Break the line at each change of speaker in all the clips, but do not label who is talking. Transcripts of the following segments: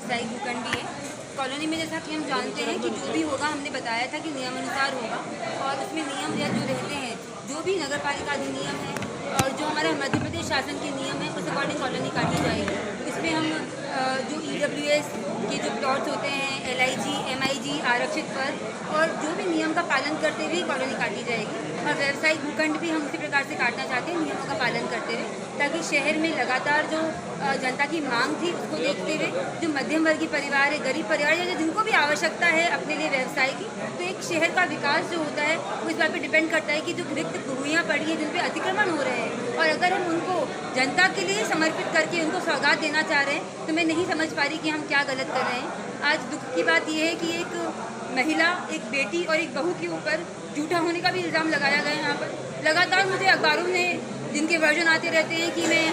व्यावसायिक भूखंड भी है। कॉलोनी में जैसा कि हम जानते हैं कि जो भी होगा हमने बताया था कि नियमानुसार होगा, और उसमें नियम जो रहते हैं, जो भी नगर पालिका अधिनियम है और जो हमारा मध्य प्रदेश शासन के नियम है उस अकॉर्डिंग कॉलोनी काटी जाएगी। इसमें हम जो EWS के जो प्लॉट्स होते हैं, LIG, MIG आरक्षित पर, और जो भी नियम का पालन करते हुए कॉलोनी काटी जाएगी। और व्यावसायिक भूखंड भी हम उसी प्रकार से काटना चाहते हैं, नियमों का पालन करते हुए, ताकि शहर में लगातार जो जनता की मांग थी उसको देखते हुए जो मध्यम वर्गीय परिवार है, गरीब परिवार है, जिनको भी आवश्यकता है अपने लिए व्यवसाय की, तो एक शहर का विकास जो होता है वो इस बात पे डिपेंड करता है कि जो रिक्त भूमियाँ पड़ी हैं जिन पे अतिक्रमण हो रहे हैं, और अगर हम उनको जनता के लिए समर्पित करके उनको सौगात देना चाह रहे हैं तो मैं नहीं समझ पा रही कि हम क्या गलत कर रहे हैं। आज दुख की बात यह है कि एक महिला, एक बेटी और एक बहू के ऊपर झूठा होने का भी इल्ज़ाम लगाया गया है। यहाँ पर लगातार मुझे अखबारों में जिनके वर्जन आते रहते हैं कि मैं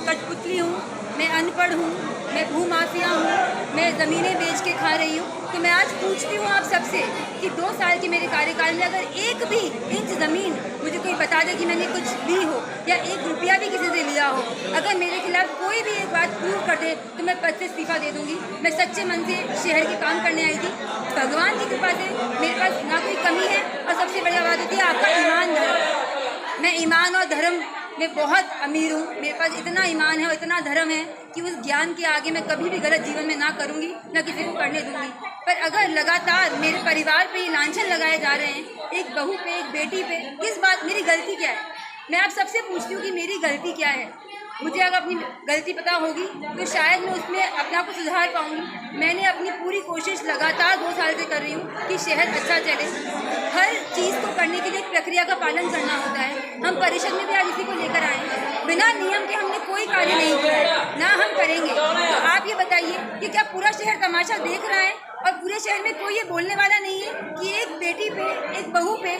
कठपुतली हूँ, मैं अनपढ़ हूँ, मैं भूमाफिया हूँ, मैं ज़मीनें बेच के खा रही हूँ। तो मैं आज पूछती हूँ आप सबसे कि 2 साल के मेरे कार्यकाल में अगर एक भी इंच ज़मीन मुझे कोई बता दे कि मैंने कुछ ली हो या 1 रुपया भी किसी से लिया हो, अगर मेरे खिलाफ कोई भी एक बात प्रूव कर दे तो मैं पद से इस्तीफा दे दूँगी। मैं सच्चे मन से शहर के काम करने आई थी। भगवान की कृपा से मेरे पास ना कोई कमी है, और सबसे बड़ी बात होती है आपका ईमान, धर्म। मैं ईमान और धर्म में बहुत अमीर हूँ। मेरे पास इतना ईमान है और इतना धर्म है कि उस ज्ञान के आगे मैं कभी भी गलत जीवन में ना करूँगी, ना किसी को करने दूँगी। पर अगर लगातार मेरे परिवार पे ये लांछन लगाए जा रहे हैं, एक बहू पे, एक बेटी पे, किस बात, मेरी गलती क्या है? मैं आप सबसे पूछती हूँ कि मेरी गलती क्या है। मुझे अगर अपनी गलती पता होगी तो शायद मैं उसमें अपने आप को सुधार पाऊँगी। मैंने अपनी पूरी कोशिश लगातार 2 साल से कर रही हूँ कि शहर अच्छा चले। हर चीज़ को करने के लिए एक प्रक्रिया का पालन करना होता है। हम परिषद में भी आज इसी को लेकर आए, बिना नियम के हमने कोई कार्य नहीं किया, ना हम करेंगे। तो आप ये बताइए कि क्या पूरा शहर तमाशा देख रहा है और पूरे शहर में कोई ये बोलने वाला नहीं है कि एक बेटी पे, एक बहू पे,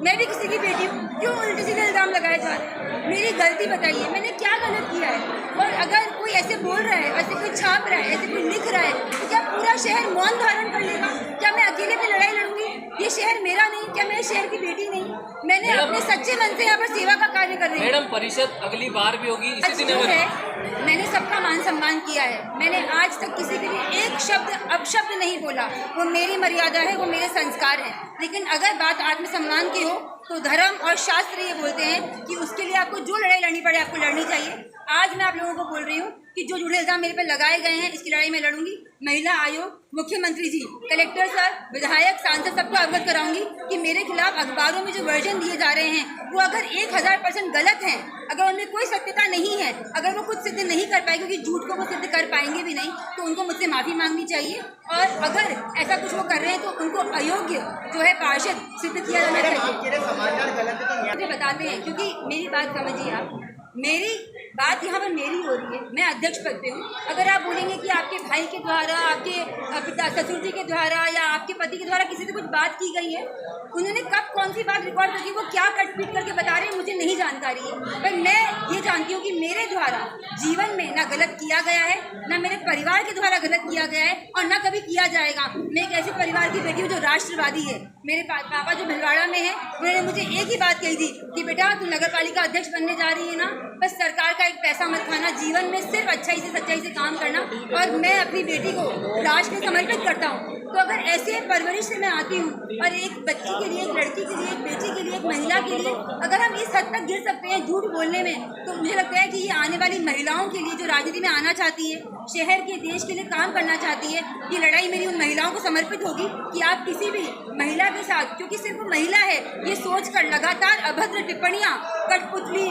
मैं भी किसी की बेटी हूँ, क्यों उल्टे सीधे इल्ज़ाम लगाए जा रहे हैं? मेरी गलती बताइए, मैंने क्या गलत किया है? और अगर कोई ऐसे बोल रहा है, ऐसे कोई छाप रहा है, ऐसे कोई लिख रहा है, तो क्या पूरा शहर मौन धारण कर लेगा? क्या मैं अकेले पे लड़ाई लड़ूंगी? ये शहर मेरा नहीं? क्या मैं शहर की बेटी नहीं? मैंने अपने सच्चे मन से यहाँ पर सेवा का कार्य कर रही हूँ।
मैडम, परिषद अगली बार भी होगी इसी दिन
है। मैंने सबका मान सम्मान किया है। मैंने आज तक किसी के लिए एक शब्द अपशब्द नहीं बोला। वो मेरी मर्यादा है, वो मेरे संस्कार है। लेकिन अगर बात आत्मसम्मान की हो तो धर्म और शास्त्र ये बोलते हैं कि उसके लिए आपको जो लड़ाई लड़नी पड़े आपको लड़नी चाहिए। आज मैं आप लोगों को बोल रही हूँ कि जो झूठे इल्ज़ाम मेरे पे लगाए गए हैं, इसकी लड़ाई मैं लड़ूंगी। महिला आयोग, मुख्यमंत्री जी, कलेक्टर सर, विधायक, सांसद, सबको अवगत कराऊंगी कि मेरे खिलाफ अखबारों में जो वर्जन दिए जा रहे हैं वो अगर 1000% गलत हैं, अगर उनमें कोई सत्यता नहीं है, अगर वो खुद सिद्ध नहीं कर पाए, क्योंकि झूठ को वो सिद्ध कर पाएंगे भी नहीं, तो उनको मुझसे माफ़ी मांगनी चाहिए। और अगर ऐसा कुछ वो कर रहे हैं तो उनको अयोग्य जो है पार्षद सिद्ध किया जाना चाहिए। मुझे बताते हैं, क्योंकि मेरी बात समझिए आप, मेरी बात यहाँ पर मेरी हो रही है, मैं अध्यक्ष पद पे हूँ। अगर आप बोलेंगे कि आपके भाई के द्वारा, आपके पिता ससुर जी के द्वारा या आपके पति के द्वारा किसी से कुछ बात की गई है, उन्होंने कब कौन सी बात रिकॉर्ड करके वो क्या कटपीट करके बता रहे हैं मुझे नहीं जानकारी है। पर मैं ये जानती हूँ कि मेरे द्वारा जीवन में ना गलत किया गया है, ना मेरे परिवार के द्वारा गलत किया गया है, और ना कभी किया जाएगा। मैं एक ऐसे परिवार की बेटी हूँ जो राष्ट्रवादी है। मेरे पापा जो भिलवाड़ा में है, उन्होंने मुझे एक ही बात कही थी कि बेटा तू नगर पालिका अध्यक्ष बनने जा रही है ना, बस सरकार का एक पैसा मत खाना, जीवन में सिर्फ अच्छाई से सच्चाई से काम करना। और मैं अपनी बेटी को राष्ट्र में समर्पित करता हूँ। तो अगर ऐसे परवरिश से मैं आती हूँ और एक बच्ची के लिए, एक लड़की के लिए, एक बेटी के लिए, एक महिला के लिए अगर हम इस हद तक गिर सकते हैं झूठ बोलने में, तो मुझे लगता है कि ये आने वाली महिलाओं के लिए जो राजनीति में आना चाहती है, शहर के, देश के लिए काम करना चाहती है, ये लड़ाई मेरी उन महिलाओं को समर्पित होगी कि आप किसी भी महिला के साथ, क्योंकि सिर्फ वो महिला है, ये सोचकर लगातार अभद्र टिप्पणियाँ, कठपुतली,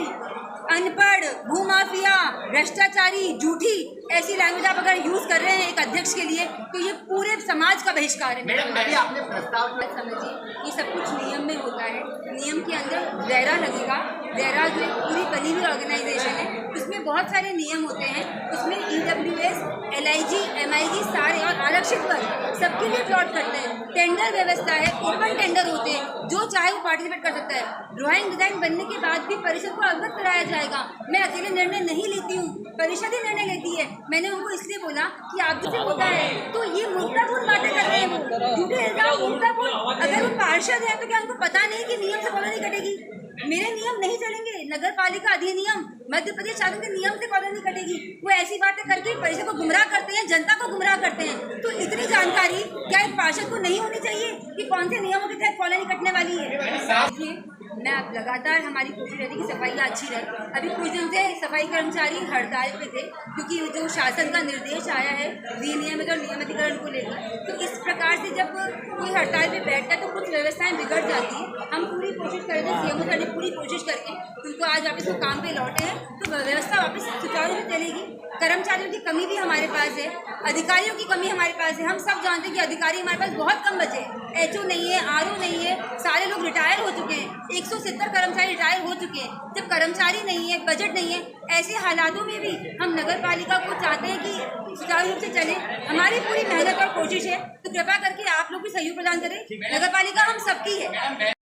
अनपढ़, भूमाफिया, भ्रष्टाचारी, झूठी, ऐसी लैंग्वेज आप अगर यूज कर रहे हैं एक अध्यक्ष के लिए, तो ये पूरे समाज का बहिष्कार है।
मैडम, अभी आपने प्रस्ताव
समझिए, ये सब कुछ नियम में होता है। नियम के अंदर रेरा लगेगा। रेरा जो पूरी बनी हुई ऑर्गेनाइजेशन है, उसमें बहुत सारे नियम होते हैं। उसमें EWS, LIG, MIG सारे और आरक्षित वर्ग सबके लिए प्लॉट करते हैं। टेंडर व्यवस्था है, ओपन टेंडर होते हैं, जो चाहे वो पार्टिसिपेट कर सकता है। ड्राइंग डिजाइन बनने के बाद भी परिषद को अवगत कराया जाएगा। मैं अकेले निर्णय नहीं लेती हूँ, परिषद ही निर्णय लेती है। मैंने उनको इसलिए बोला कि आप जिसे होता है तो ये मुद्दापूर्ण बातें कर रहे हैं, वो झूठे इल्जाम, मुद्दापूर्ण। अगर वो पार्षद है तो क्या उनको पता नहीं कि नियम से कॉलोनी कटेगी? मेरे नियम नहीं चलेंगे। नगर पालिका अधिनियम, मध्य प्रदेश शासन के नियम से कॉलोनी कटेगी। वो ऐसी बातें करके परिषद को गुमराह करते हैं, जनता को गुमराह करते हैं। तो इतनी जानकारी क्या एक पार्षद को नहीं होनी चाहिए कि कौन से नियमों के तहत कॉलोनी कटने वाली है? देखिए, मैं अब लगातार हमारी कोशिश रहती है कि सफाई अच्छी रहे। अभी कुछ दिन से सफाई कर्मचारी हड़ताल पे थे क्योंकि जो शासन का निर्देश आया है विनियमित और नियमितीकरण को लेकर। तो इस प्रकार से जब कोई हड़ताल पे बैठता है तो कुछ व्यवस्थाएं बिगड़ जाती हैं। हम पूरी कोशिश कर रहे थे, सीएमओ सर ने पूरी कोशिश करके उनको आज वापस वो काम पे लौटे हैं तो व्यवस्था वापस सुचारू रूप से चलेगी। कर्मचारियों की कमी भी हमारे पास है, अधिकारियों की कमी हमारे पास है। हम सब जानते हैं कि अधिकारी हमारे पास बहुत कम बचे, एचओ नहीं है, आरओ नहीं है, सारे लोग रिटायर हो चुके हैं। 170 कर्मचारी रिटायर हो चुके हैं। जब कर्मचारी नहीं है, बजट नहीं है, ऐसे हालातों में भी हम नगर पालिका को चाहते हैं कि सुचारू रूप से चले। हमारी पूरी मेहनत और कोशिश है, तो कृपा करके आप लोग भी सहयोग प्रदान करें। नगर पालिका हम सबकी है।